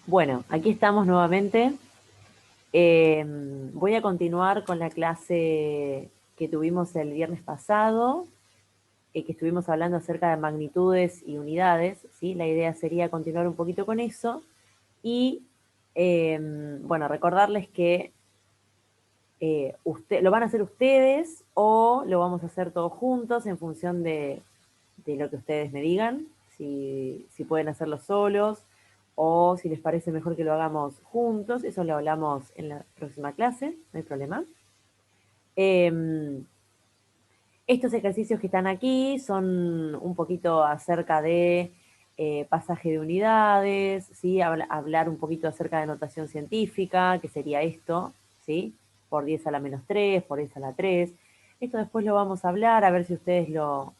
Bueno, aquí estamos nuevamente. Voy a continuar con la clase que tuvimos el viernes pasado, que estuvimos hablando acerca de magnitudes y unidades, ¿sí? La idea sería continuar un poquito con eso y, bueno, recordarles que lo van a hacer ustedes o lo vamos a hacer todos juntos en función de lo que ustedes me digan, si pueden hacerlo solos o si les parece mejor que lo hagamos juntos, eso lo hablamos en la próxima clase, no hay problema. Eh, Estos ejercicios que están aquí son un poquito acerca de pasaje de unidades, ¿sí? Hablar un poquito acerca de notación científica, que sería esto, ¿sí? Por 10 a la menos 3, por 10 a la 3. Esto después lo vamos a hablar, a ver si ustedes lo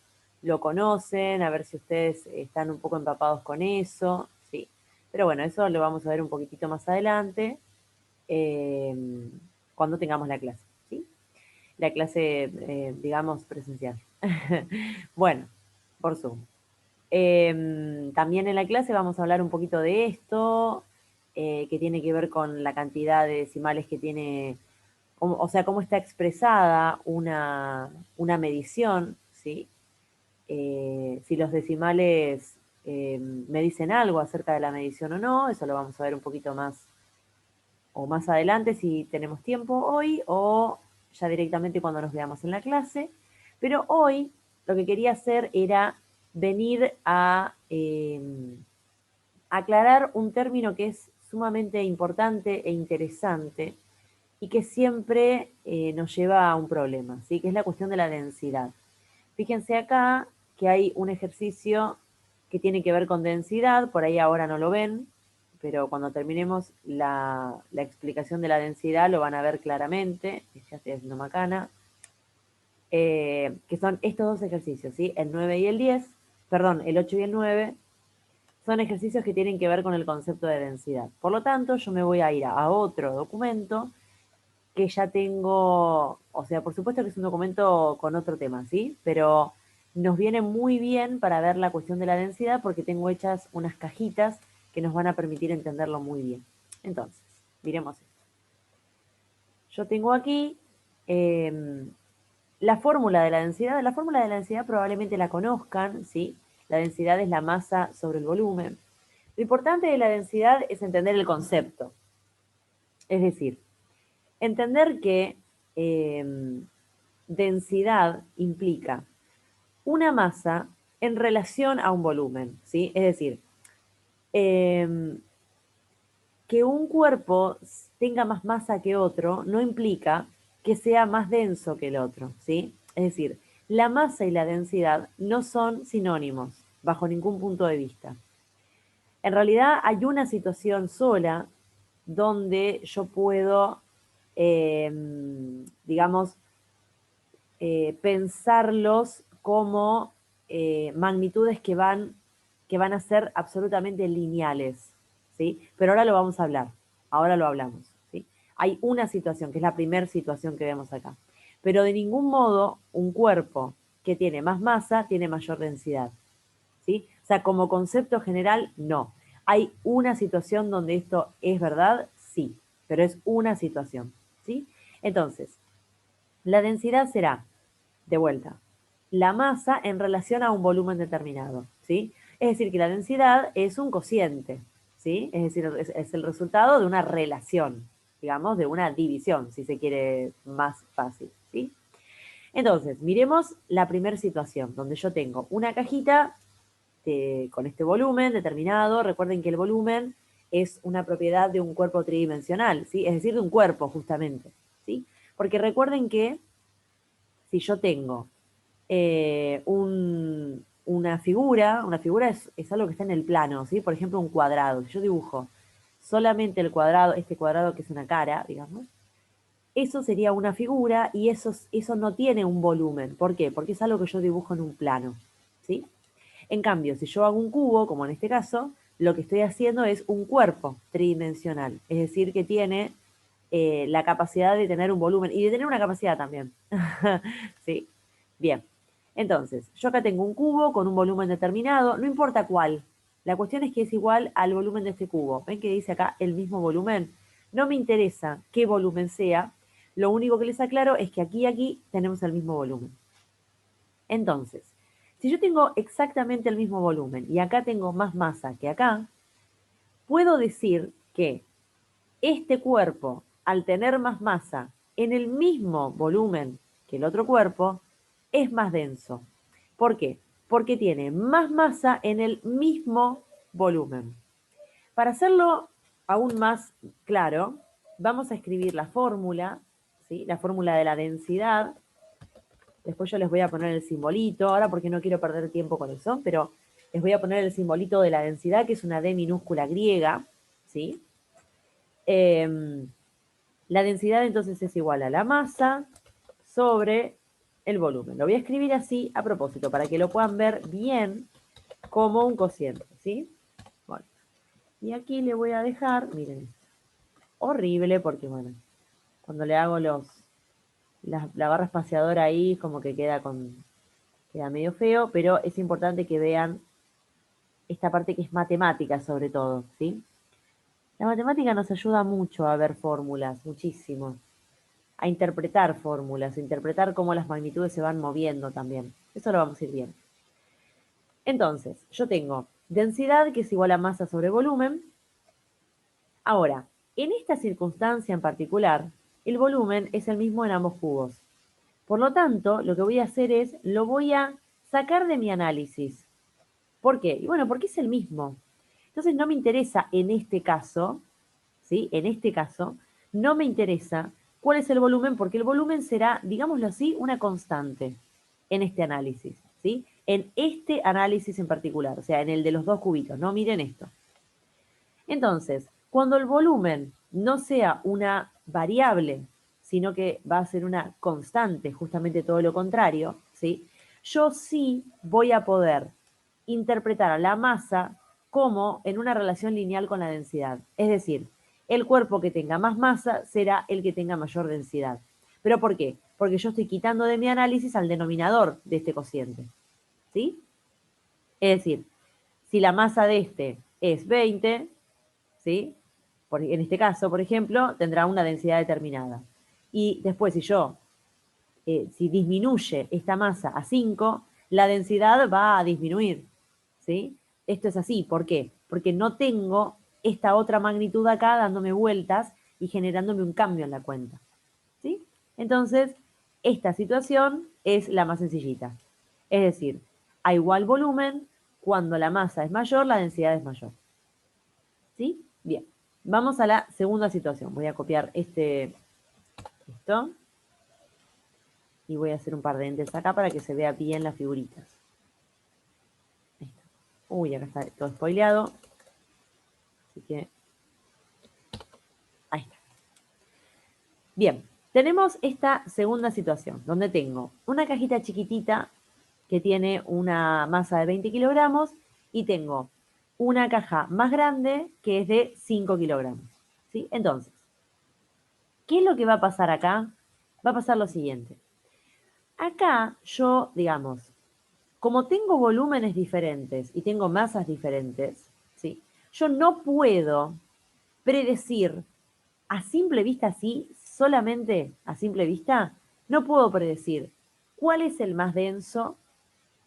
conocen, a ver si ustedes están un poco empapados con eso, ¿sí? Pero bueno, eso lo vamos a ver un poquitito más adelante, eh, cuando tengamos la clase, ¿sí? La clase, digamos, presencial. Bueno, por Zoom. También en la clase vamos a hablar un poquito de esto, que tiene que ver con la cantidad de decimales que tiene, o sea, cómo está expresada una medición, ¿sí? Si los decimales me dicen algo acerca de la medición o no, eso lo vamos a ver un poquito más o más adelante si tenemos tiempo hoy o ya directamente cuando nos veamos en la clase. Pero hoy lo que quería hacer era venir a aclarar un término que es sumamente importante e interesante y que siempre nos lleva a un problema, ¿sí? Que es la cuestión de la densidad. Fíjense acá que hay un ejercicio que tiene que ver con densidad, por ahí ahora no lo ven, pero cuando terminemos la explicación de la densidad lo van a ver claramente, ya estoy haciendo macana, que son estos dos ejercicios, ¿sí? El 9 y el 10, perdón, el 8 y el 9, son ejercicios que tienen que ver con el concepto de densidad. Por lo tanto, yo me voy a ir a otro documento que ya tengo, o sea, por supuesto que es un documento con otro tema, ¿sí? Pero nos viene muy bien para ver la cuestión de la densidad porque tengo hechas unas cajitas que nos van a permitir entenderlo muy bien. Entonces, miremos esto. Yo tengo aquí la fórmula de la densidad. La fórmula de la densidad probablemente la conozcan, ¿sí? La densidad es la masa sobre el volumen. Lo importante de la densidad es entender el concepto. Es decir, entender que densidad implica una masa en relación a un volumen, ¿sí? Es decir, eh, que un cuerpo tenga más masa que otro no implica que sea más denso que el otro, ¿sí? Es decir, la masa y la densidad no son sinónimos bajo ningún punto de vista. En realidad hay una situación sola donde yo puedo, eh, digamos, pensarlos como magnitudes que van a ser absolutamente lineales, ¿sí? Pero ahora lo vamos a hablar, ahora lo hablamos, ¿sí? Hay una situación, que es la primera situación que vemos acá, pero de ningún modo un cuerpo que tiene más masa tiene mayor densidad, ¿sí? O sea, como concepto general, no. ¿Hay una situación donde esto es verdad? Sí, pero es una situación, ¿sí? Entonces, la densidad será, de vuelta, la masa en relación a un volumen determinado, ¿sí? Es decir, que la densidad es un cociente, ¿sí? Es decir, es el resultado de una relación, digamos, de una división, si se quiere más fácil, ¿sí? Entonces, miremos la primera situación, donde yo tengo una cajita con este volumen determinado. Recuerden que el volumen es una propiedad de un cuerpo tridimensional, ¿sí? Es decir, de un cuerpo, justamente, ¿sí? Porque recuerden que si yo tengo una figura es algo que está en el plano, ¿sí? Por ejemplo, un cuadrado. Si yo dibujo solamente el cuadrado, este cuadrado que es una cara, digamos, eso sería una figura y eso no tiene un volumen. ¿Por qué? Porque es algo que yo dibujo en un plano, ¿sí? En cambio, si yo hago un cubo, como en este caso, lo que estoy haciendo es un cuerpo tridimensional, es decir, que tiene la capacidad de tener un volumen y de tener una capacidad también. ¿Sí? Bien. Entonces, yo acá tengo un cubo con un volumen determinado, no importa cuál. La cuestión es que es igual al volumen de este cubo. ¿Ven que dice acá el mismo volumen? No me interesa qué volumen sea, lo único que les aclaro es que aquí y aquí tenemos el mismo volumen. Entonces, si yo tengo exactamente el mismo volumen y acá tengo más masa que acá, puedo decir que este cuerpo, al tener más masa en el mismo volumen que el otro cuerpo, es más denso. ¿Por qué? Porque tiene más masa en el mismo volumen. Para hacerlo aún más claro, vamos a escribir la fórmula, ¿sí? La fórmula de la densidad. Después yo les voy a poner el simbolito, ahora porque no quiero perder tiempo con eso, pero les voy a poner el simbolito de la densidad, que es una D minúscula griega, ¿sí? La densidad entonces es igual a la masa sobre el volumen. Lo voy a escribir así a propósito, para que lo puedan ver bien como un cociente, ¿sí? Bueno, y aquí le voy a dejar, miren, horrible porque, bueno, cuando le hago la barra espaciadora ahí, como que queda medio feo, pero es importante que vean esta parte que es matemática sobre todo, ¿sí? La matemática nos ayuda mucho a ver fórmulas, muchísimo, a interpretar fórmulas, a interpretar cómo las magnitudes se van moviendo también. Eso lo vamos a ir viendo. Entonces, yo tengo densidad, que es igual a masa sobre volumen. Ahora, en esta circunstancia en particular, el volumen es el mismo en ambos cubos. Por lo tanto, lo que voy a hacer es, lo voy a sacar de mi análisis. ¿Por qué? Y bueno, porque es el mismo. Entonces no me interesa en este caso, ¿sí? En este caso, no me interesa cuál es el volumen, porque el volumen será, digámoslo así, una constante en este análisis, ¿sí? En este análisis en particular, o sea, en el de los dos cubitos, ¿no? Miren esto. Entonces, cuando el volumen no sea una variable, sino que va a ser una constante, justamente todo lo contrario, ¿sí? Yo sí voy a poder interpretar a la masa como en una relación lineal con la densidad. Es decir, el cuerpo que tenga más masa será el que tenga mayor densidad. ¿Pero por qué? Porque yo estoy quitando de mi análisis al denominador de este cociente, ¿sí? Es decir, si la masa de este es 20, ¿sí? En este caso, por ejemplo, tendrá una densidad determinada. Y después, si disminuye esta masa a 5, la densidad va a disminuir, ¿sí? Esto es así, ¿por qué? Porque no tengo esta otra magnitud acá dándome vueltas y generándome un cambio en la cuenta, ¿sí? Entonces, esta situación es la más sencillita. Es decir, a igual volumen, cuando la masa es mayor, la densidad es mayor. ¿Sí? Bien. Vamos a la segunda situación. Voy a copiar esto. Y voy a hacer un par de entes acá para que se vea bien las figuritas. Ahí está. Uy, acá está todo spoileado. Así que ahí está. Bien, tenemos esta segunda situación, donde tengo una cajita chiquitita que tiene una masa de 20 kilogramos y tengo una caja más grande que es de 5 kilogramos. ¿Sí? Entonces, ¿qué es lo que va a pasar acá? Va a pasar lo siguiente. Acá yo, digamos, como tengo volúmenes diferentes y tengo masas diferentes, ¿sí? Yo no puedo predecir a simple vista, así, solamente a simple vista, no puedo predecir cuál es el más denso,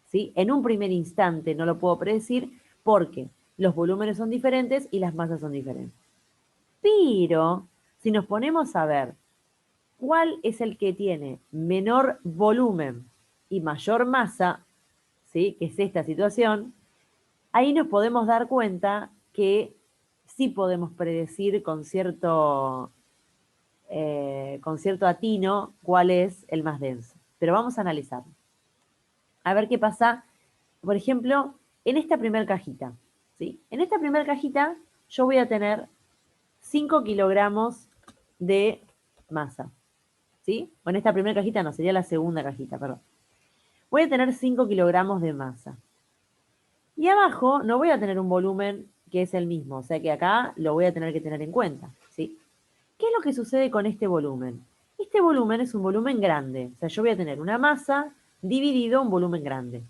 ¿sí? En un primer instante no lo puedo predecir porque los volúmenes son diferentes y las masas son diferentes. Pero si nos ponemos a ver cuál es el que tiene menor volumen y mayor masa, ¿sí? Que es esta situación, ahí nos podemos dar cuenta que sí podemos predecir con cierto atino cuál es el más denso. Pero vamos a analizarlo. A ver qué pasa, por ejemplo, en esta primera cajita. ¿Sí? En esta primera cajita yo voy a tener 5 kilogramos de masa. ¿Sí? O en esta primera cajita no, sería la segunda cajita, perdón. Voy a tener 5 kilogramos de masa. Y abajo no voy a tener un volumen que es el mismo, o sea que acá lo voy a tener que tener en cuenta, ¿sí? ¿Qué es lo que sucede con este volumen? Este volumen es un volumen grande, o sea, yo voy a tener una masa dividido un volumen grande,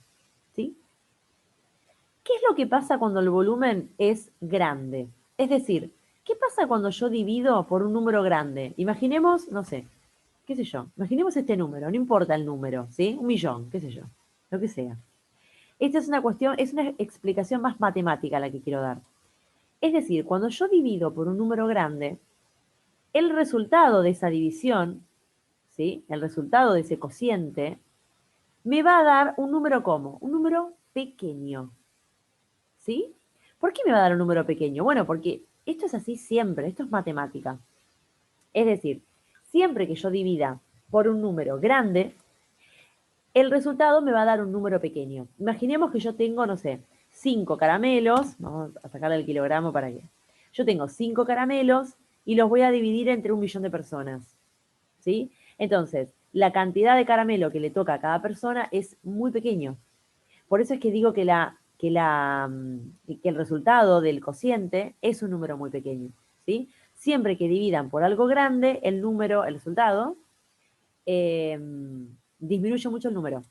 ¿sí? ¿qué es lo que pasa cuando el volumen es grande? Es decir, ¿qué pasa cuando yo divido por un número grande? Imaginemos, no sé, qué sé yo, imaginemos este número, no importa el número, ¿sí? 1.000.000, qué sé yo, lo que sea. Esta es una cuestión, es una explicación más matemática la que quiero dar. Es decir, cuando yo divido por un número grande, el resultado de esa división, ¿sí? El resultado de ese cociente, me va a dar un número como, un número pequeño, ¿sí? ¿Por qué me va a dar un número pequeño? Bueno, porque esto es así siempre, esto es matemática. Es decir, siempre que yo divida por un número grande, el resultado me va a dar un número pequeño. Imaginemos que yo tengo, no sé, 5 caramelos, vamos a sacarle el kilogramo para que. Yo tengo 5 caramelos y los voy a dividir entre 1.000.000 de personas, ¿sí? Entonces, la cantidad de caramelo que le toca a cada persona es muy pequeño. Por eso es que digo que el resultado del cociente es un número muy pequeño, ¿sí? Siempre que dividan por algo grande, el número, el resultado, eh, disminuye mucho el número,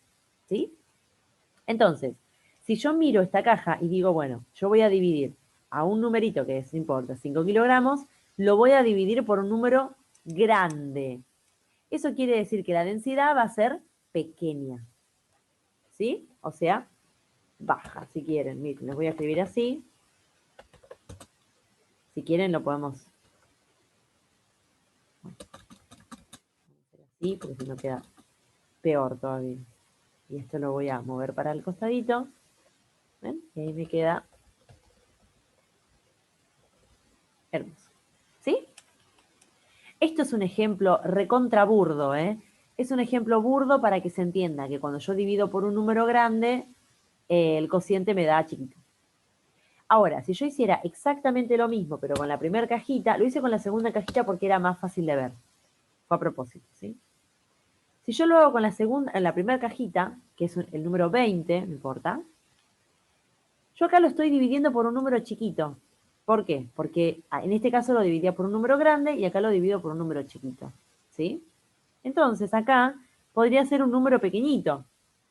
¿sí? Entonces, si yo miro esta caja y digo, bueno, yo voy a dividir a un numerito que es, no importa, 5 kilogramos, lo voy a dividir por un número grande. Eso quiere decir que la densidad va a ser pequeña, ¿sí? O sea, baja, si quieren. Miren, les voy a escribir así. Si quieren lo podemos hacer así, porque si no queda peor todavía. Y esto lo voy a mover para el costadito. ¿Ven? Y ahí me queda hermoso. ¿Sí? Esto es un ejemplo recontra burdo, ¿eh? Es un ejemplo burdo para que se entienda que cuando yo divido por un número grande, el cociente me da chiquito. Ahora, si yo hiciera exactamente lo mismo, pero con la primera cajita, lo hice con la segunda cajita porque era más fácil de ver. Fue a propósito, ¿sí? Si yo lo hago con la segunda, en la primera cajita, que es el número 20, no importa, yo acá lo estoy dividiendo por un número chiquito. ¿Por qué? Porque en este caso lo dividía por un número grande y acá lo divido por un número chiquito, ¿sí? Entonces acá podría ser un número pequeñito,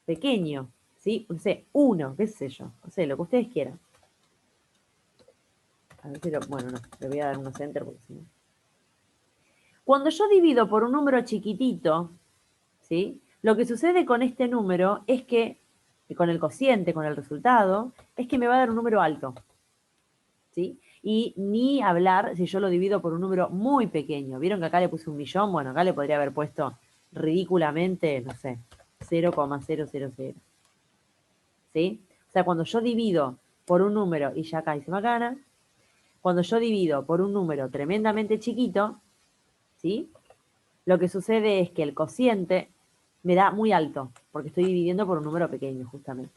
pequeño, ¿sí? No sé, 1, qué sé yo, no sé, lo que ustedes quieran. A ver si bueno, no, le voy a dar unos enter porque si no. Cuando yo divido por un número chiquitito, ¿sí? Lo que sucede con este número es que, con el cociente, con el resultado, es que me va a dar un número alto, ¿sí? Y ni hablar si yo lo divido por un número muy pequeño. ¿Vieron que acá le puse 1.000.000? Bueno, acá le podría haber puesto ridículamente, no sé, 0,000. ¿Sí? O sea, cuando yo divido por un número, y ya acá hice macana, cuando yo divido por un número tremendamente chiquito, ¿sí? Lo que sucede es que el cociente me da muy alto, porque estoy dividiendo por un número pequeño, justamente.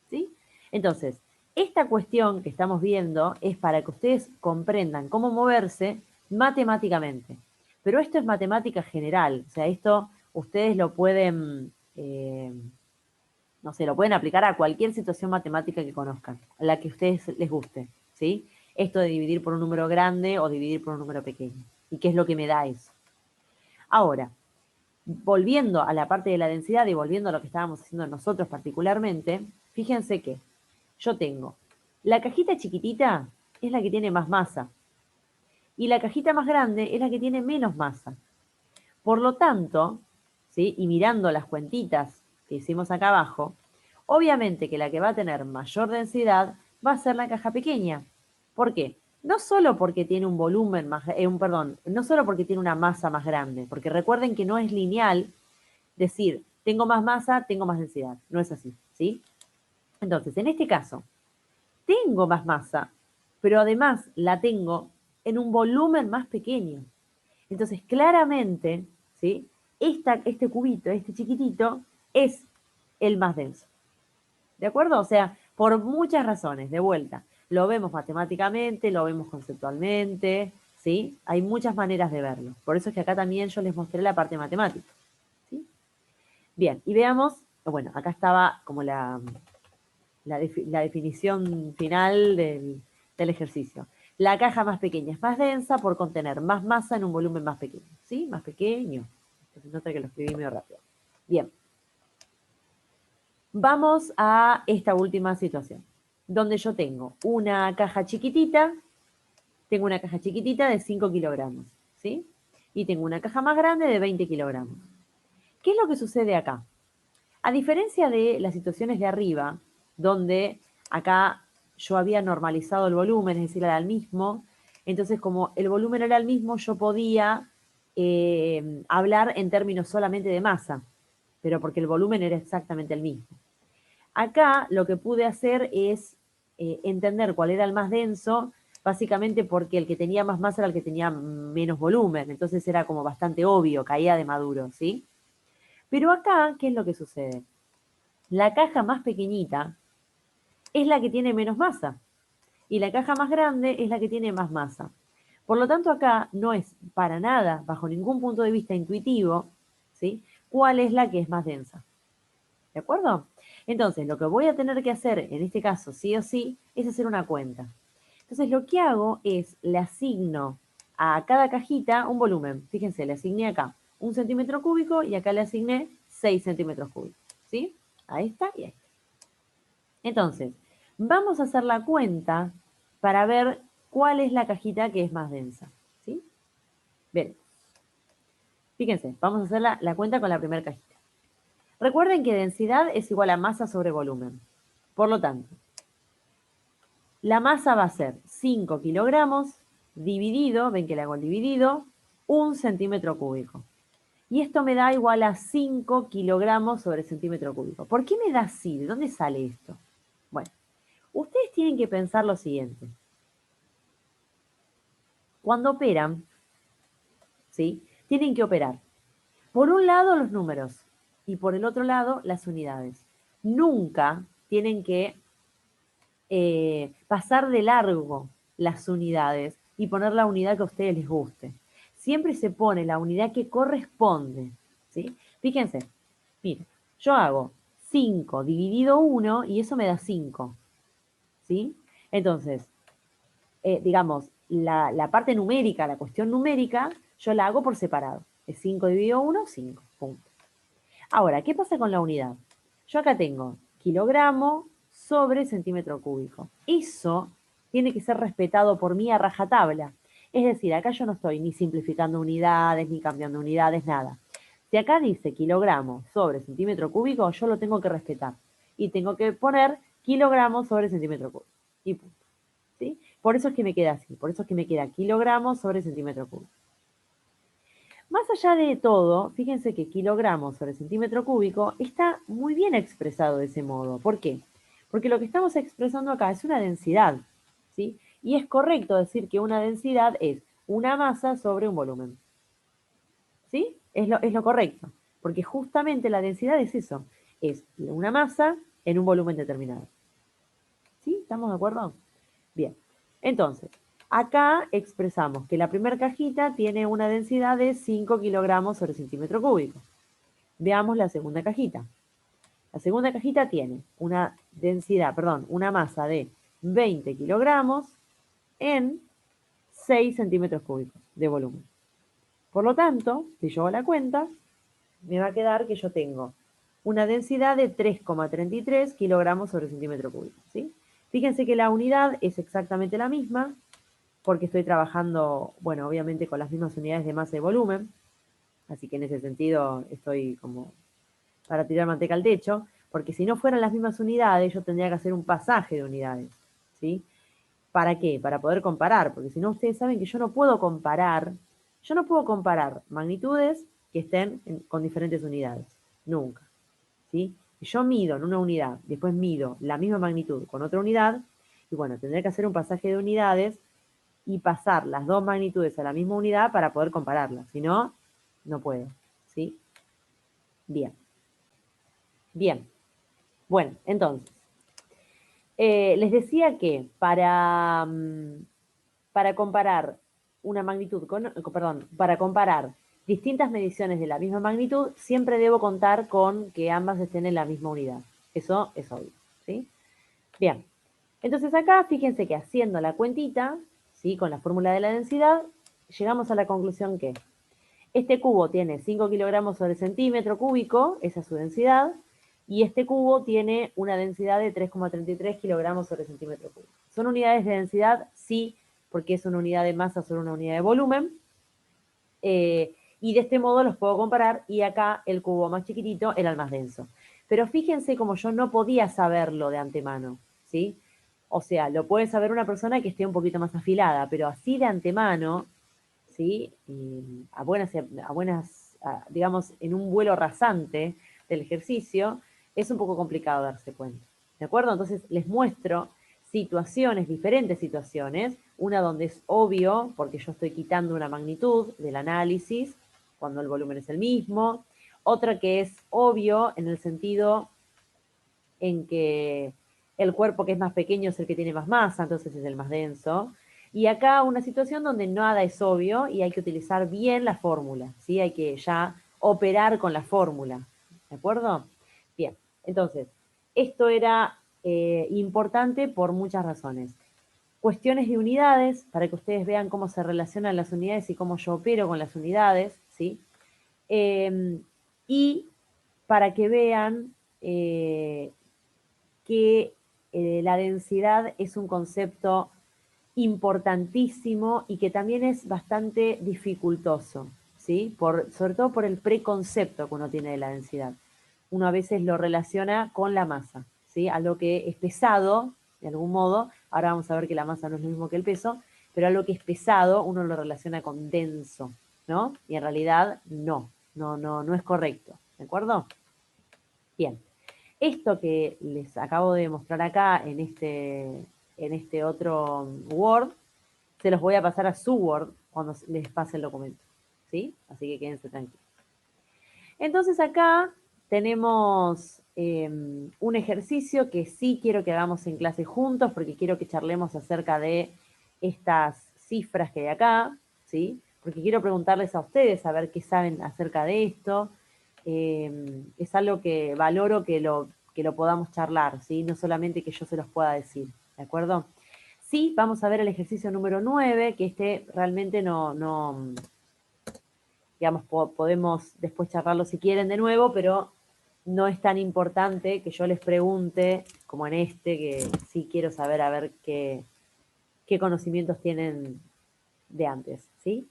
¿Sí? Entonces, esta cuestión que estamos viendo es para que ustedes comprendan cómo moverse matemáticamente. Pero esto es matemática general, o sea, esto ustedes lo pueden, no sé, lo pueden aplicar a cualquier situación matemática que conozcan, a la que a ustedes les guste, ¿sí? Esto de dividir por un número grande o dividir por un número pequeño. ¿Y qué es lo que me da eso? Ahora, volviendo a la parte de la densidad y volviendo a lo que estábamos haciendo nosotros particularmente, fíjense que yo tengo la cajita chiquitita es la que tiene más masa y la cajita más grande es la que tiene menos masa. Por lo tanto, ¿sí? Y mirando las cuentitas que hicimos acá abajo, obviamente que la que va a tener mayor densidad va a ser la caja pequeña. ¿Por qué? No solo porque tiene un volumen más, perdón, no solo porque tiene una masa más grande, porque recuerden que no es lineal decir, tengo más masa, tengo más densidad. No es así, ¿sí? Entonces, en este caso, tengo más masa, pero además la tengo en un volumen más pequeño. Entonces, claramente, ¿sí? Este cubito, este chiquitito, es el más denso. ¿De acuerdo? O sea, por muchas razones, de vuelta. Lo vemos matemáticamente, lo vemos conceptualmente, ¿sí? Hay muchas maneras de verlo. Por eso es que acá también yo les mostré la parte matemática, ¿sí? Bien, y veamos, bueno, acá estaba como la definición final del ejercicio. La caja más pequeña es más densa por contener más masa en un volumen más pequeño. ¿Sí? Más pequeño. Se nota que lo escribí medio rápido. Bien. Vamos a esta última situación. donde yo tengo una caja chiquitita, de 5 kilogramos, ¿sí? Y tengo una caja más grande de 20 kilogramos. ¿Qué es lo que sucede acá? A diferencia de las situaciones de arriba, donde acá yo había normalizado el volumen, es decir, era el mismo, entonces como el volumen era el mismo, yo podía hablar en términos solamente de masa, pero porque el volumen era exactamente el mismo. Acá lo que pude hacer es entender cuál era el más denso, básicamente porque el que tenía más masa era el que tenía menos volumen, entonces era como bastante obvio, caía de maduro, ¿sí? Pero acá, ¿qué es lo que sucede? La caja más pequeñita es la que tiene menos masa y la caja más grande es la que tiene más masa. Por lo tanto, acá no es para nada, bajo ningún punto de vista intuitivo, ¿sí? ¿Cuál es la que es más densa? ¿De acuerdo? Entonces, lo que voy a tener que hacer, en este caso, sí o sí, es hacer una cuenta. Entonces, lo que hago es, le asigno a cada cajita un volumen. Fíjense, le asigné acá 1 centímetro cúbico y acá le asigné 6 centímetros cúbicos. ¿Sí? Ahí está y ahí está. Entonces, vamos a hacer la cuenta para ver cuál es la cajita que es más densa. ¿Sí? Bien. Fíjense, vamos a hacer la cuenta con la primera cajita. Recuerden que densidad es igual a masa sobre volumen. Por lo tanto, la masa va a ser 5 kilogramos dividido, ven que le hago el dividido, 1 centímetro cúbico. Y esto me da igual a 5 kilogramos sobre centímetro cúbico. ¿Por qué me da así? ¿De dónde sale esto? Bueno, ustedes tienen que pensar lo siguiente. Cuando operan, ¿sí? Tienen que operar por un lado los números y por el otro lado las unidades. Nunca tienen que pasar de largo las unidades y poner la unidad que a ustedes les guste. Siempre se pone la unidad que corresponde, ¿sí? Fíjense, miren, yo hago 5 dividido 1 y eso me da 5, ¿sí? Entonces, digamos, la parte numérica, la cuestión numérica, yo la hago por separado. Es 5 dividido 1, 5, punto. Ahora, ¿qué pasa con la unidad? Yo acá tengo kilogramo sobre centímetro cúbico. Eso tiene que ser respetado por mí a rajatabla. Es decir, acá yo no estoy ni simplificando unidades, ni cambiando unidades, nada. Si acá dice kilogramo sobre centímetro cúbico, yo lo tengo que respetar. Y tengo que poner kilogramos sobre centímetro cúbico. Y punto. ¿Sí? Por eso es que me queda así. Por eso es que me queda kilogramos sobre centímetro cúbico. Más allá de todo, fíjense que kilogramos sobre centímetro cúbico está muy bien expresado de ese modo. ¿Por qué? Porque lo que estamos expresando acá es una densidad, ¿sí? Y es correcto decir que una densidad es una masa sobre un volumen. ¿Sí? Es lo correcto. Porque justamente la densidad es eso, es una masa en un volumen determinado. ¿Sí? ¿Estamos de acuerdo? Bien. Entonces, acá expresamos que la primera cajita tiene una densidad de 5 kilogramos sobre centímetro cúbico. Veamos la segunda cajita. La segunda cajita tiene una densidad, perdón, una masa de 20 kilogramos en 6 centímetros cúbicos de volumen. Por lo tanto, si yo hago la cuenta, me va a quedar que yo tengo una densidad de 3,33 kilogramos sobre centímetro cúbico. ¿Sí? Fíjense que la unidad es exactamente la misma, porque estoy trabajando, bueno, obviamente con las mismas unidades de masa y volumen, así que en ese sentido estoy como para tirar manteca al techo, porque si no fueran las mismas unidades, yo tendría que hacer un pasaje de unidades, ¿sí? ¿Para qué? Para poder comparar, porque si no ustedes saben que yo no puedo comparar magnitudes que estén con diferentes unidades, nunca, ¿sí? Yo mido en una unidad, después mido la misma magnitud con otra unidad, y bueno, tendré que hacer un pasaje de unidades y pasar las dos magnitudes a la misma unidad para poder compararlas. Si no, no puedo. ¿Sí? Bien. Bien. Bueno, entonces, les decía que para comparar una magnitud perdón, para comparar distintas mediciones de la misma magnitud, siempre debo contar con que ambas estén en la misma unidad. Eso es obvio. ¿Sí? Bien. Entonces acá, fíjense que haciendo la cuentita, ¿sí? Con la fórmula de la densidad, llegamos a la conclusión que este cubo tiene 5 kilogramos sobre centímetro cúbico, esa es su densidad, y este cubo tiene una densidad de 3,33 kilogramos sobre centímetro cúbico. ¿Son unidades de densidad? Sí, porque es una unidad de masa sobre una unidad de volumen. Y de este modo los puedo comparar y acá el cubo más chiquitito era el más denso. Pero fíjense como yo no podía saberlo de antemano, ¿sí? O sea, lo puede saber una persona que esté un poquito más afilada, pero así de antemano, ¿sí? Digamos, en un vuelo rasante del ejercicio, es un poco complicado darse cuenta. ¿De acuerdo? Entonces les muestro situaciones, diferentes situaciones, una donde es obvio, porque yo estoy quitando una magnitud del análisis, cuando el volumen es el mismo, otra que es obvio en el sentido en que el cuerpo que es más pequeño es el que tiene más masa, entonces es el más denso. Y acá una situación donde nada es obvio y hay que utilizar bien la fórmula, ¿sí? Hay que ya operar con la fórmula, ¿de acuerdo? Bien, entonces, esto era importante por muchas razones. Cuestiones de unidades, para que ustedes vean cómo se relacionan las unidades y cómo yo opero con las unidades, ¿sí? Y para que vean que la densidad es un concepto importantísimo y que también es bastante dificultoso, ¿sí? Sobre todo por el preconcepto que uno tiene de la densidad. Uno a veces lo relaciona con la masa, ¿sí? A lo que es pesado, de algún modo, ahora vamos a ver que la masa no es lo mismo que el peso, pero a lo que es pesado uno lo relaciona con denso, ¿no? Y en realidad no es correcto, ¿de acuerdo? Bien. Esto que les acabo de mostrar acá en este otro Word, se los voy a pasar a su Word cuando les pase el documento, ¿sí? Así que quédense tranquilos. Entonces acá tenemos un ejercicio que sí quiero que hagamos en clase juntos porque quiero que charlemos acerca de estas cifras que hay acá, ¿sí? Porque quiero preguntarles a ustedes a ver qué saben acerca de esto. Es algo que valoro que lo podamos charlar, ¿sí? No solamente que yo se los pueda decir, ¿de acuerdo? Sí, vamos a ver el ejercicio número 9, que este realmente no digamos, podemos después charlarlo si quieren de nuevo, pero no es tan importante que yo les pregunte, como en este, que sí quiero saber a ver qué conocimientos tienen de antes, ¿sí?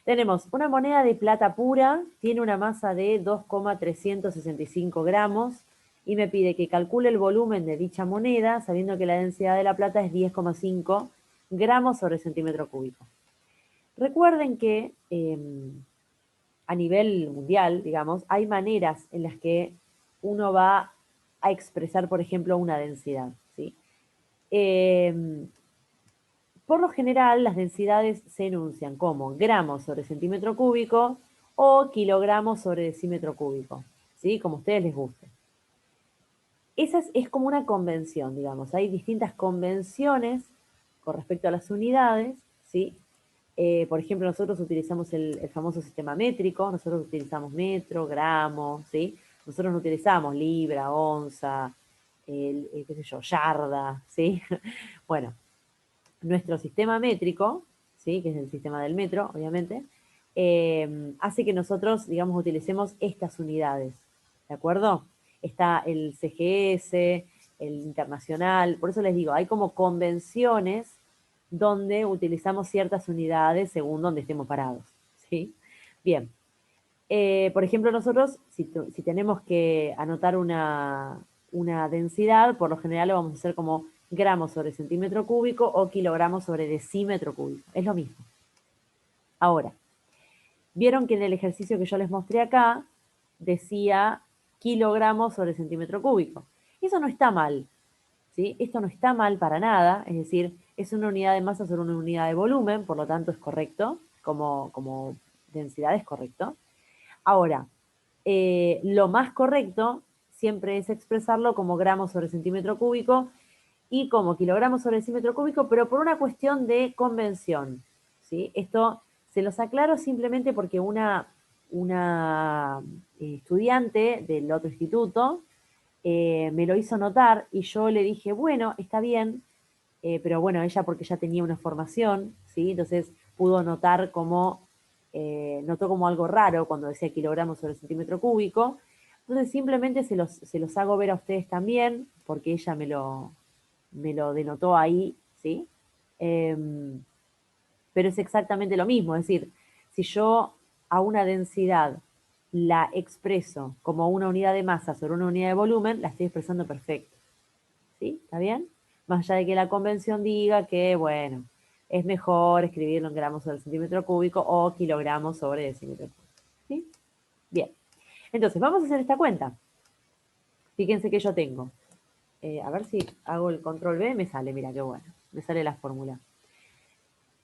Tenemos una moneda de plata pura, tiene una masa de 2,365 gramos y me pide que calcule el volumen de dicha moneda, sabiendo que la densidad de la plata es 10,5 gramos sobre centímetro cúbico. Recuerden que a nivel mundial, digamos, hay maneras en las que uno va a expresar, por ejemplo, una densidad, ¿sí? Por lo general, las densidades se enuncian como gramos sobre centímetro cúbico o kilogramos sobre decímetro cúbico, ¿sí? Como a ustedes les guste. Esa es como una convención, digamos. Hay distintas convenciones con respecto a las unidades, ¿sí? Por ejemplo, nosotros utilizamos el famoso sistema métrico, nosotros utilizamos metro, gramo, ¿sí? Nosotros no utilizamos libra, onza, qué sé yo, yarda, ¿sí? Bueno, nuestro sistema métrico, ¿sí? Que es el sistema del metro, obviamente, hace que nosotros, digamos, utilicemos estas unidades, ¿de acuerdo? Está el CGS, el internacional, por eso les digo, hay como convenciones donde utilizamos ciertas unidades según donde estemos parados, ¿sí? Bien, por ejemplo, nosotros, si tenemos que anotar una densidad, por lo general lo vamos a hacer como gramos sobre centímetro cúbico o kilogramos sobre decímetro cúbico. Es lo mismo. Ahora, vieron que en el ejercicio que yo les mostré acá, decía kilogramos sobre centímetro cúbico. Eso no está mal, ¿sí? Esto no está mal para nada, es decir, es una unidad de masa sobre una unidad de volumen, por lo tanto es correcto, como densidad es correcto. Ahora, lo más correcto siempre es expresarlo como gramos sobre centímetro cúbico y como kilogramos sobre decímetro cúbico, pero por una cuestión de convención, ¿sí? Esto se los aclaro simplemente porque una estudiante del otro instituto me lo hizo notar y yo le dije, bueno, está bien, pero bueno, ella porque ya tenía una formación, ¿sí? Entonces pudo notar como, notó como algo raro cuando decía kilogramos sobre centímetro cúbico, Entonces simplemente se los hago ver a ustedes también, porque ella me lo denotó ahí, ¿sí? Pero es exactamente lo mismo, es decir, si yo a una densidad la expreso como una unidad de masa sobre una unidad de volumen, la estoy expresando perfecto. ¿Sí? ¿Está bien? Más allá de que la convención diga que, bueno, es mejor escribirlo en gramos sobre el centímetro cúbico o kilogramos sobre decímetro cúbico. ¿Sí? Bien. Entonces, vamos a hacer esta cuenta. Fíjense que yo tengo, a ver si hago el control B, me sale, mira qué bueno, me sale la fórmula.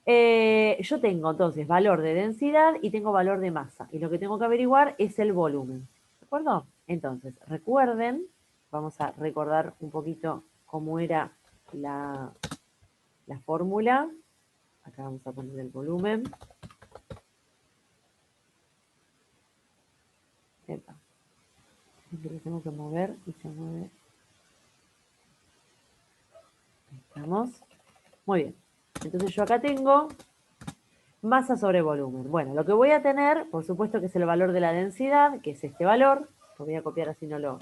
Yo tengo entonces valor de densidad y tengo valor de masa. Y lo que tengo que averiguar es el volumen. ¿De acuerdo? Entonces, recuerden, vamos a recordar un poquito cómo era la fórmula. Acá vamos a poner el volumen. Epa. Lo tengo que mover y se mueve. Ahí estamos. Muy bien. Entonces yo acá tengo masa sobre volumen. Bueno, lo que voy a tener, por supuesto que es el valor de la densidad, que es este valor. Lo voy a copiar así no lo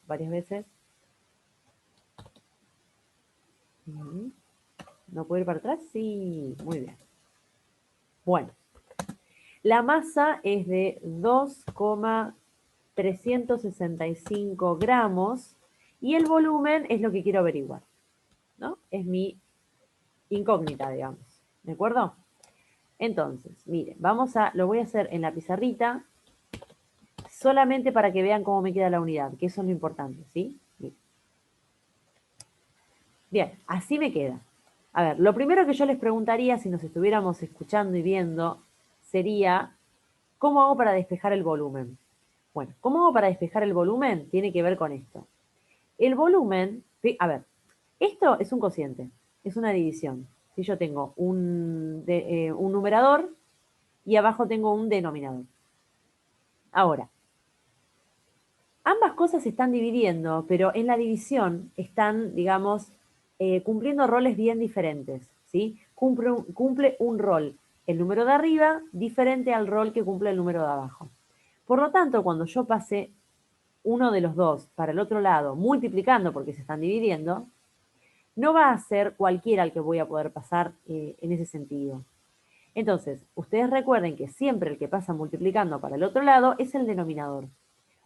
varias veces. ¿No puedo ir para atrás? Sí, muy bien. Bueno, la masa es de 2,365 gramos y el volumen es lo que quiero averiguar, ¿no? Es mi incógnita, digamos. ¿De acuerdo? Entonces, miren, lo voy a hacer en la pizarrita solamente para que vean cómo me queda la unidad, que eso es lo importante, ¿sí? Bien, así me queda. A ver, lo primero que yo les preguntaría si nos estuviéramos escuchando y viendo sería, ¿cómo hago para despejar el volumen? Bueno, ¿cómo hago para despejar el volumen? Tiene que ver con esto. El volumen, a ver, esto es un cociente, es una división. Si yo tengo un numerador y abajo tengo un denominador. Ahora, ambas cosas se están dividiendo, pero en la división están, digamos, cumpliendo roles bien diferentes, ¿sí? Cumple un rol el número de arriba diferente al rol que cumple el número de abajo. Por lo tanto, cuando yo pase uno de los dos para el otro lado, multiplicando porque se están dividiendo, no va a ser cualquiera el que voy a poder pasar en ese sentido. Entonces, ustedes recuerden que siempre el que pasa multiplicando para el otro lado es el denominador.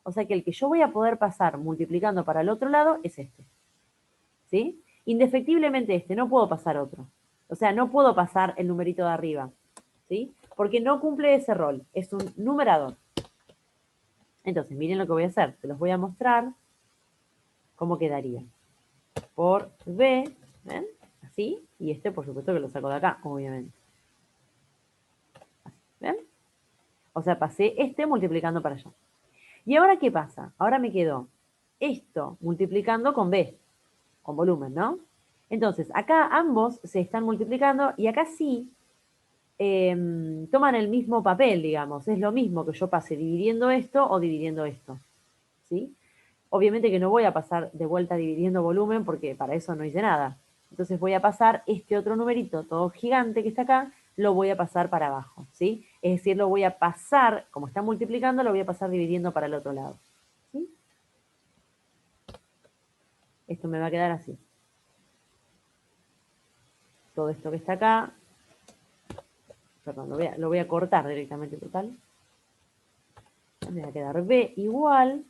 O sea que el que yo voy a poder pasar multiplicando para el otro lado es este. ¿Sí? Indefectiblemente este, no puedo pasar otro. O sea, no puedo pasar el numerito de arriba. ¿Sí? Porque no cumple ese rol. Es un numerador. Entonces, miren lo que voy a hacer. Se los voy a mostrar cómo quedaría. Por B, ¿ven? Así. Y este, por supuesto, que lo saco de acá, obviamente. Así, ¿ven? O sea, pasé este multiplicando para allá. ¿Y ahora qué pasa? Ahora me quedó esto multiplicando con B, con volumen, ¿no? Entonces, acá ambos se están multiplicando y acá sí toman el mismo papel, digamos. Es lo mismo que yo pase dividiendo esto o dividiendo esto, ¿sí? Obviamente que no voy a pasar de vuelta dividiendo volumen porque para eso no hice nada. Entonces voy a pasar este otro numerito todo gigante que está acá, lo voy a pasar para abajo, ¿sí? Es decir, lo voy a pasar, como está multiplicando, lo voy a pasar dividiendo para el otro lado, ¿sí? Esto me va a quedar así. Todo esto que está acá, perdón, lo voy a cortar directamente total. Me va a quedar B igual.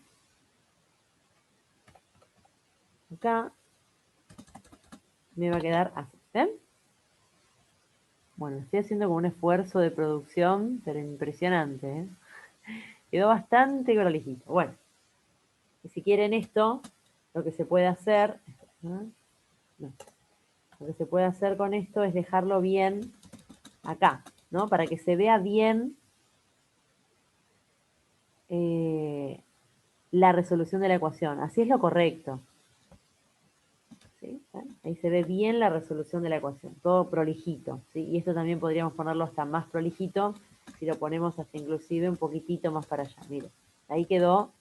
Acá me va a quedar así, ¿ven? Bueno, estoy haciendo como un esfuerzo de producción, pero impresionante, ¿eh? Quedó bastante prolijito. Bueno, y si quieren esto, lo que se puede hacer, ¿no? No. Lo que se puede hacer con esto es dejarlo bien acá, ¿no? Para que se vea bien la resolución de la ecuación. Así es lo correcto. ¿Sí? Ahí se ve bien la resolución de la ecuación, todo prolijito, ¿sí? Y esto también podríamos ponerlo hasta más prolijito, si lo ponemos hasta inclusive un poquitito más para allá. Miren, ahí quedó,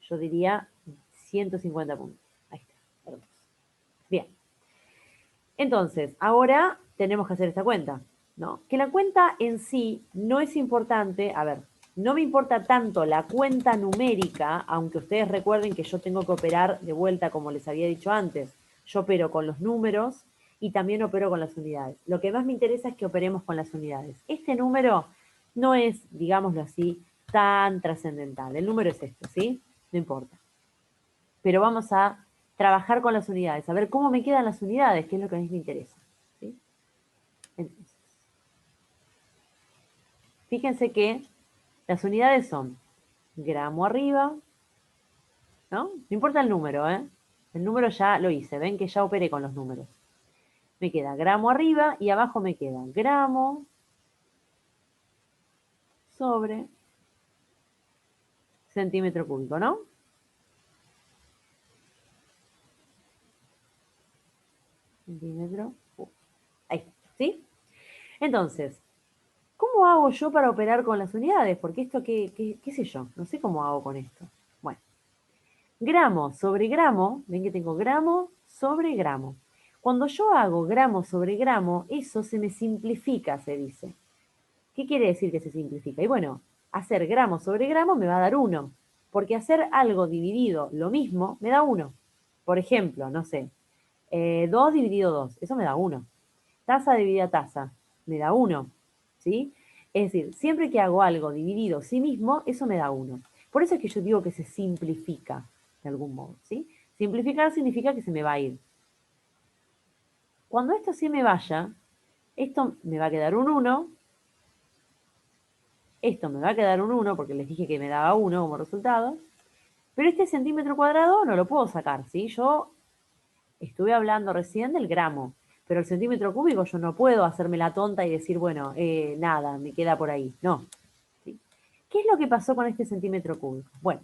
yo diría, 150 puntos. Ahí está, hermoso. Bien. Entonces, ahora tenemos que hacer esta cuenta, ¿no? Que la cuenta en sí no es importante, a ver, no me importa tanto la cuenta numérica, aunque ustedes recuerden que yo tengo que operar de vuelta, como les había dicho antes. Yo opero con los números y también opero con las unidades. Lo que más me interesa es que operemos con las unidades. Este número no es, digámoslo así, tan trascendental. El número es este, ¿sí? No importa. Pero vamos a trabajar con las unidades, a ver cómo me quedan las unidades, que es lo que a mí me interesa. ¿Sí? Entonces, fíjense que las unidades son gramo arriba, ¿no? No importa el número, ¿eh? El número ya lo hice, ven que ya operé con los números. Me queda gramo arriba y abajo me queda gramo sobre centímetro cúbico, ¿no? Centímetro cúbico. Ahí está, ¿sí? Entonces, ¿cómo hago yo para operar con las unidades? Porque esto, ¿qué sé yo? No sé cómo hago con esto. Bueno, gramo sobre gramo, ven que tengo gramo sobre gramo. Cuando yo hago gramo sobre gramo, eso se me simplifica, se dice. ¿Qué quiere decir que se simplifica? Y bueno, hacer gramo sobre gramo me va a dar 1, porque hacer algo dividido lo mismo me da 1. Por ejemplo, no sé, 2 dividido 2, eso me da 1. Taza dividida taza, me da 1, ¿sí? Es decir, siempre que hago algo dividido sí mismo, eso me da 1. Por eso es que yo digo que se simplifica de algún modo, ¿sí? Simplificar significa que se me va a ir. Cuando esto sí me vaya, esto me va a quedar un 1, esto me va a quedar un 1 porque les dije que me daba 1 como resultado, pero este centímetro cuadrado no lo puedo sacar, ¿sí? Yo estuve hablando recién del gramo, pero el centímetro cúbico yo no puedo hacerme la tonta y decir, bueno, nada, me queda por ahí. No. ¿Sí? ¿Qué es lo que pasó con este centímetro cúbico? Bueno,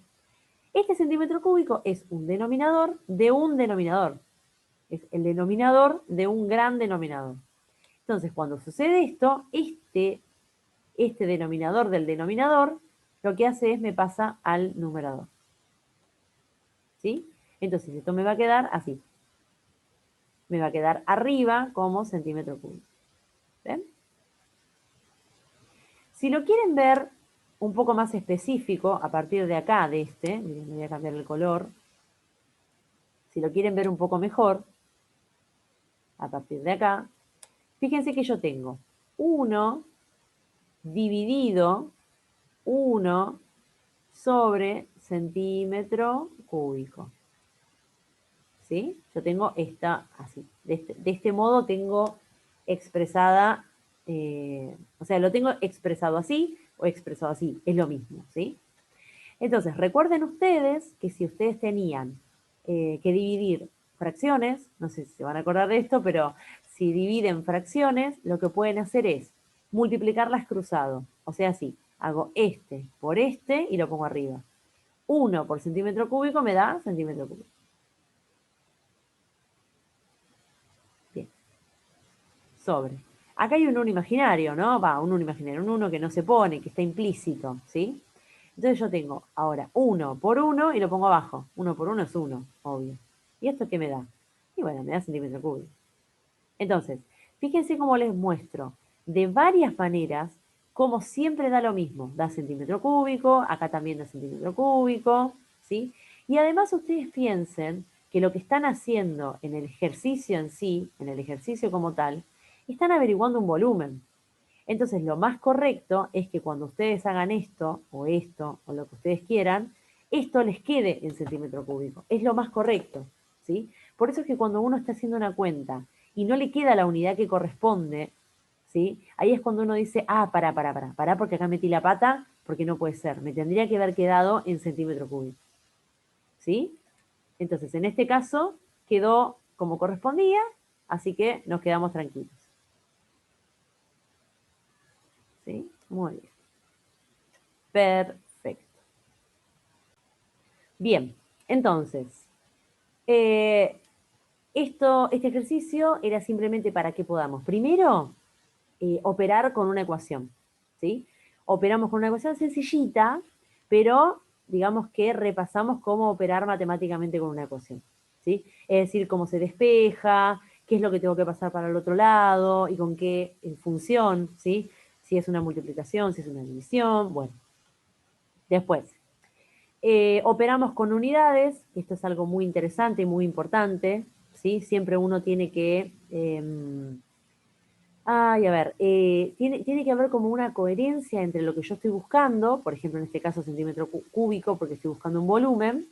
este centímetro cúbico es un denominador de un denominador. Es el denominador de un gran denominador. Entonces, cuando sucede esto, este denominador del denominador, lo que hace es me pasa al numerador. ¿Sí? Entonces, esto me va a quedar así. Me va a quedar arriba como centímetro cúbico. ¿Ven? Si lo quieren ver un poco más específico, a partir de acá, de este, miren, voy a cambiar el color. Si lo quieren ver un poco mejor, a partir de acá, fíjense que yo tengo 1 dividido 1 sobre centímetro cúbico. ¿Sí? Yo tengo esta así. De este modo tengo expresada, o sea, lo tengo expresado así o expresado así, es lo mismo, ¿sí? Entonces, recuerden ustedes que si ustedes tenían que dividir fracciones, no sé si se van a acordar de esto, pero si dividen fracciones, lo que pueden hacer es multiplicarlas cruzado. O sea, así, hago este por este y lo pongo arriba. 1 por centímetro cúbico me da centímetro cúbico. Bien, sobre. Acá hay un 1 imaginario, ¿no? Va, un 1 imaginario, un 1 que no se pone, que está implícito, ¿sí? Entonces yo tengo ahora 1 por 1 y lo pongo abajo. 1 por 1 es 1, obvio. ¿Y esto qué me da? Y bueno, me da centímetro cúbico. Entonces, fíjense cómo les muestro de varias maneras cómo siempre da lo mismo. Da centímetro cúbico, acá también da centímetro cúbico, ¿sí? Y además ustedes piensen que lo que están haciendo en el ejercicio en sí, en el ejercicio como tal, están averiguando un volumen. Entonces, lo más correcto es que cuando ustedes hagan esto, o lo que ustedes quieran, esto les quede en centímetro cúbico. Es lo más correcto, ¿sí? Por eso es que cuando uno está haciendo una cuenta y no le queda la unidad que corresponde, ¿sí? Ahí es cuando uno dice, para, porque acá metí la pata, porque no puede ser. Me tendría que haber quedado en centímetro cúbico, ¿sí? Entonces, en este caso, quedó como correspondía, así que nos quedamos tranquilos, ¿sí? Muy bien. Perfecto. Bien, entonces, eh, este ejercicio era simplemente para que podamos, primero, operar con una ecuación, ¿sí? Operamos con una ecuación sencillita, pero digamos que repasamos cómo operar matemáticamente con una ecuación, ¿sí? Es decir, cómo se despeja, qué es lo que tengo que pasar para el otro lado y con qué función, ¿sí? Si es una multiplicación, si es una división, bueno. Después, operamos con unidades, esto es algo muy interesante y muy importante, ¿sí? Siempre uno tiene que... a ver, tiene que haber como una coherencia entre lo que yo estoy buscando, por ejemplo, en este caso centímetro cúbico, porque estoy buscando un volumen,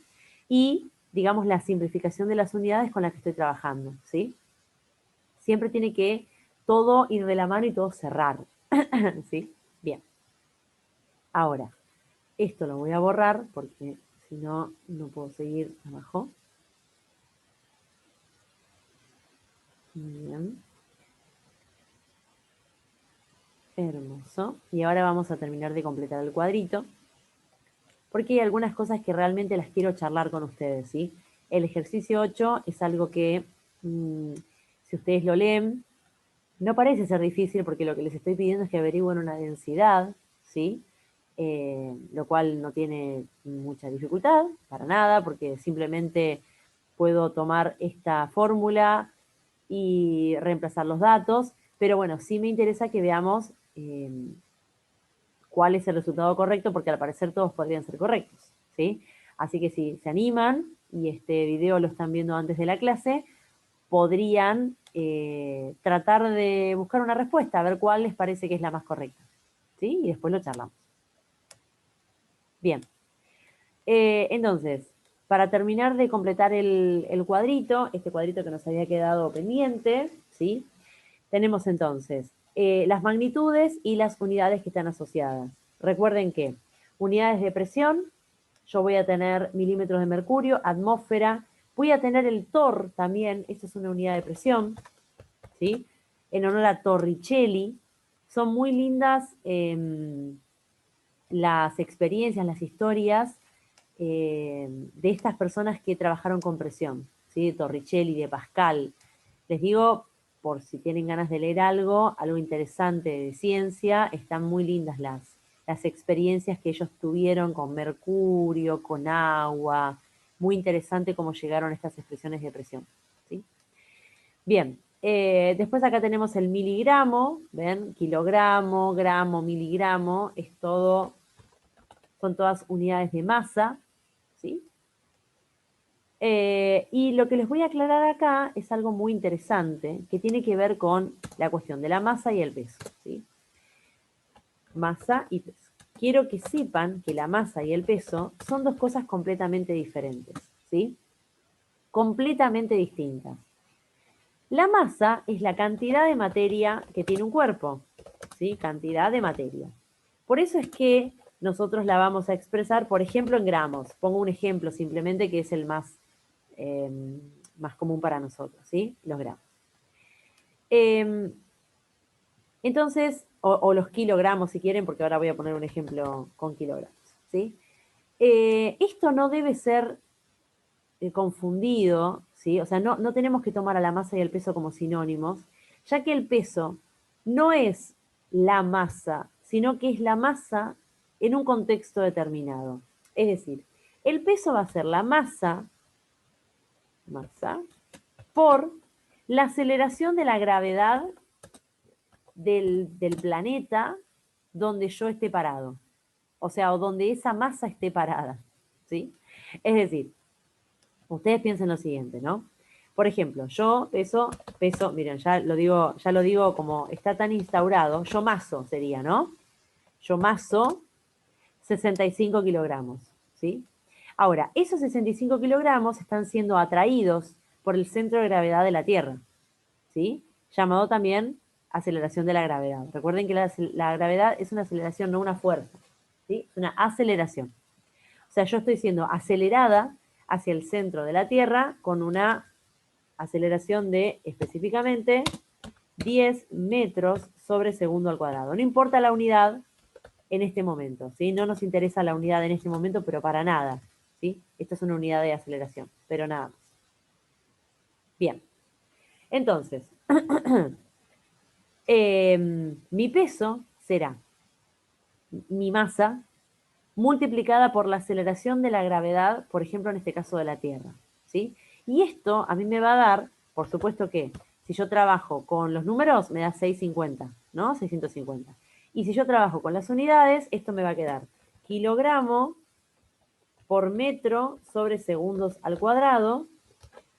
y, digamos, la simplificación de las unidades con las que estoy trabajando, ¿sí? Siempre tiene que todo ir de la mano y todo cerrar, ¿sí? Bien. Ahora, esto lo voy a borrar porque si no, no puedo seguir abajo. Muy bien. Hermoso. Y ahora vamos a terminar de completar el cuadrito, porque hay algunas cosas que realmente las quiero charlar con ustedes, ¿sí? El ejercicio 8 es algo que, si ustedes lo leen, no parece ser difícil porque lo que les estoy pidiendo es que averigüen una densidad, ¿sí? Lo cual no tiene mucha dificultad, para nada, porque simplemente puedo tomar esta fórmula y reemplazar los datos, pero bueno, sí me interesa que veamos cuál es el resultado correcto, porque al parecer todos podrían ser correctos, ¿sí? Así que si se animan y este video lo están viendo antes de la clase, podrían tratar de buscar una respuesta, a ver cuál les parece que es la más correcta, ¿sí? Y después lo charlamos. Bien. Entonces, para terminar de completar el cuadrito, este cuadrito que nos había quedado pendiente, ¿sí? Tenemos entonces las magnitudes y las unidades que están asociadas. Recuerden que unidades de presión, yo voy a tener milímetros de mercurio, atmósfera, voy a tener el torr también, esto es una unidad de presión, ¿sí? En honor a Torricelli. Son muy lindas las experiencias, las historias de estas personas que trabajaron con presión, ¿sí? De Torricelli, de Pascal. Les digo, por si tienen ganas de leer algo interesante de ciencia, están muy lindas las experiencias que ellos tuvieron con mercurio, con agua. Muy interesante cómo llegaron a estas expresiones de presión, ¿sí? Bien, después acá tenemos el miligramo, ¿ven? Kilogramo, gramo, miligramo, es todo, son todas unidades de masa, ¿sí? Y lo que les voy a aclarar acá es algo muy interesante que tiene que ver con la cuestión de la masa y el peso, ¿sí? Masa y peso. Quiero que sepan que la masa y el peso son dos cosas completamente diferentes, ¿sí? Completamente distintas. La masa es la cantidad de materia que tiene un cuerpo, ¿sí? Cantidad de materia. Por eso es que nosotros la vamos a expresar, por ejemplo, en gramos. Pongo un ejemplo simplemente que es el eh, más común para nosotros, ¿sí? Los gramos. Entonces, o los kilogramos si quieren, porque ahora voy a poner un ejemplo con kilogramos, ¿sí? Esto no debe ser confundido, ¿sí? O sea, no tenemos que tomar a la masa y el peso como sinónimos, ya que el peso no es la masa, sino que es la masa en un contexto determinado. Es decir, el peso va a ser la masa por la aceleración de la gravedad del planeta donde yo esté parado. O sea, o donde esa masa esté parada, ¿sí? Es decir, ustedes piensen lo siguiente, ¿no? Por ejemplo, yo peso, miren, ya lo digo como está tan instaurado, yo maso sería, ¿no? Yo maso 65 kilogramos, ¿sí? Ahora, esos 65 kilogramos están siendo atraídos por el centro de gravedad de la Tierra, ¿sí? Llamado también aceleración de la gravedad. Recuerden que la gravedad es una aceleración, no una fuerza, ¿sí? Es una aceleración. O sea, yo estoy siendo acelerada hacia el centro de la Tierra con una aceleración de específicamente 10 metros sobre segundo al cuadrado. No importa la unidad en este momento, ¿sí? No nos interesa la unidad en este momento, pero para nada, ¿sí? Esta es una unidad de aceleración, pero nada más. Bien, entonces, mi peso será mi masa multiplicada por la aceleración de la gravedad, por ejemplo, en este caso de la Tierra, ¿sí? Y esto a mí me va a dar, por supuesto que si yo trabajo con los números, me da 650, ¿no? 650. Y si yo trabajo con las unidades, esto me va a quedar kilogramo por metro sobre segundos al cuadrado.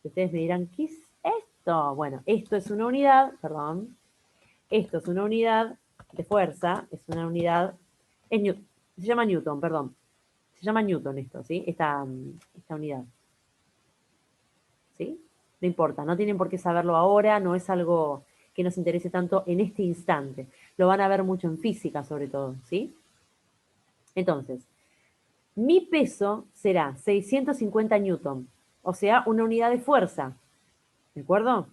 Ustedes me dirán, ¿qué es esto? Bueno, esto es una unidad, perdón, esto es una unidad de fuerza, es una unidad, se llama Newton, perdón, se llama Newton esto, ¿sí? Esta unidad, ¿sí? No importa, no tienen por qué saberlo ahora, no es algo que nos interese tanto en este instante. Lo van a ver mucho en física, sobre todo, ¿sí? Entonces, mi peso será 650 newton, o sea, una unidad de fuerza, ¿de acuerdo?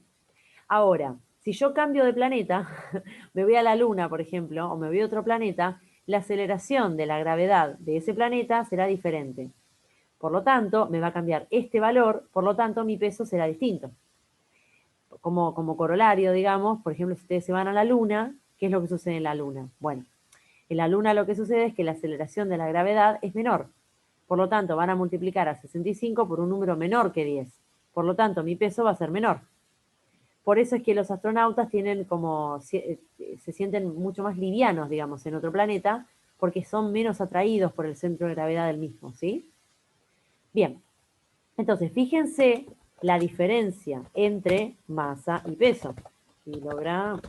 Ahora, si yo cambio de planeta, me voy a la Luna, por ejemplo, o me voy a otro planeta, la aceleración de la gravedad de ese planeta será diferente. Por lo tanto, me va a cambiar este valor, por lo tanto, mi peso será distinto. Como corolario, digamos, por ejemplo, si ustedes se van a la Luna, ¿qué es lo que sucede en la Luna? Bueno, en la Luna lo que sucede es que la aceleración de la gravedad es menor. Por lo tanto, van a multiplicar a 65 por un número menor que 10. Por lo tanto, mi peso va a ser menor. Por eso es que los astronautas tienen se sienten mucho más livianos, digamos, en otro planeta, porque son menos atraídos por el centro de gravedad del mismo, ¿sí? Bien, entonces fíjense la diferencia entre masa y peso. Kilogramos,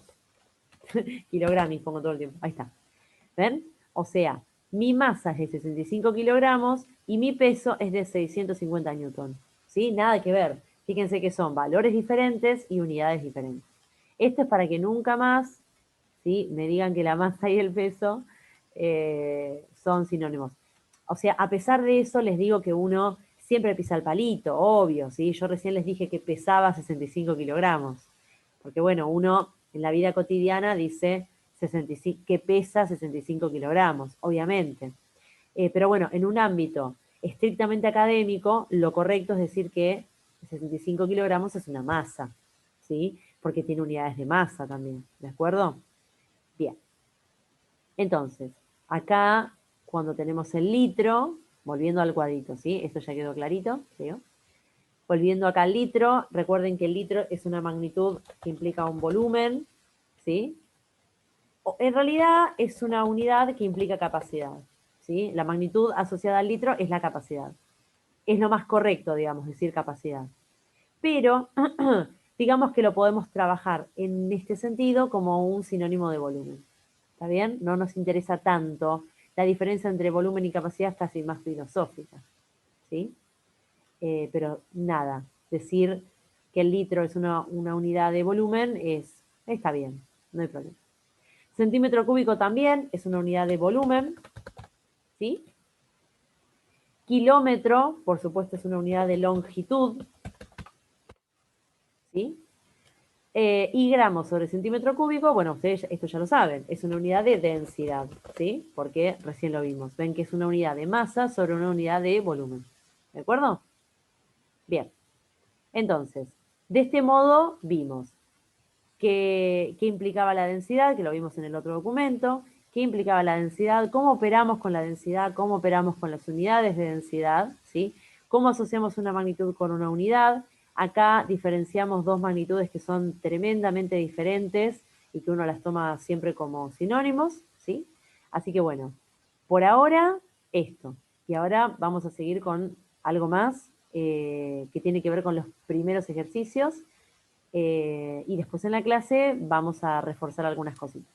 kilogramos, pongo todo el tiempo, ahí está. ¿Ven? O sea, mi masa es de 65 kilogramos y mi peso es de 650 newton. ¿Sí? Nada que ver. Fíjense que son valores diferentes y unidades diferentes. Esto es para que nunca más, ¿sí?, me digan que la masa y el peso son sinónimos. O sea, a pesar de eso, les digo que uno siempre pisa el palito, obvio, ¿sí? Yo recién les dije que pesaba 65 kilogramos. Porque bueno, uno en la vida cotidiana dice 65, que pesa 65 kilogramos, obviamente. Pero bueno, en un ámbito estrictamente académico, lo correcto es decir que 65 kilogramos es una masa, ¿sí? Porque tiene unidades de masa también, ¿de acuerdo? Bien. Entonces, acá, cuando tenemos el litro, volviendo al cuadrito, ¿sí? Esto ya quedó clarito, creo. Volviendo acá al litro, recuerden que el litro es una magnitud que implica un volumen, ¿sí? En realidad es una unidad que implica capacidad, ¿sí? La magnitud asociada al litro es la capacidad. Es lo más correcto, digamos, decir capacidad. Pero, digamos que lo podemos trabajar en este sentido como un sinónimo de volumen. ¿Está bien? No nos interesa tanto. La diferencia entre volumen y capacidad es casi más filosófica, ¿sí? Pero nada, decir que el litro es una unidad de volumen está bien, no hay problema. Centímetro cúbico también es una unidad de volumen, ¿sí? Kilómetro, por supuesto, es una unidad de longitud, ¿sí? Y gramos sobre centímetro cúbico, bueno, ustedes esto ya lo saben, es una unidad de densidad, ¿sí? Porque recién lo vimos. Ven que es una unidad de masa sobre una unidad de volumen. ¿De acuerdo? Bien. Entonces, de este modo vimos qué implicaba la densidad, que lo vimos en el otro documento, qué implicaba la densidad, cómo operamos con la densidad, cómo operamos con las unidades de densidad, ¿sí? Cómo asociamos una magnitud con una unidad. Acá diferenciamos dos magnitudes que son tremendamente diferentes y que uno las toma siempre como sinónimos, ¿sí? Así que bueno, por ahora esto. Y ahora vamos a seguir con algo más que tiene que ver con los primeros ejercicios y después en la clase vamos a reforzar algunas cositas.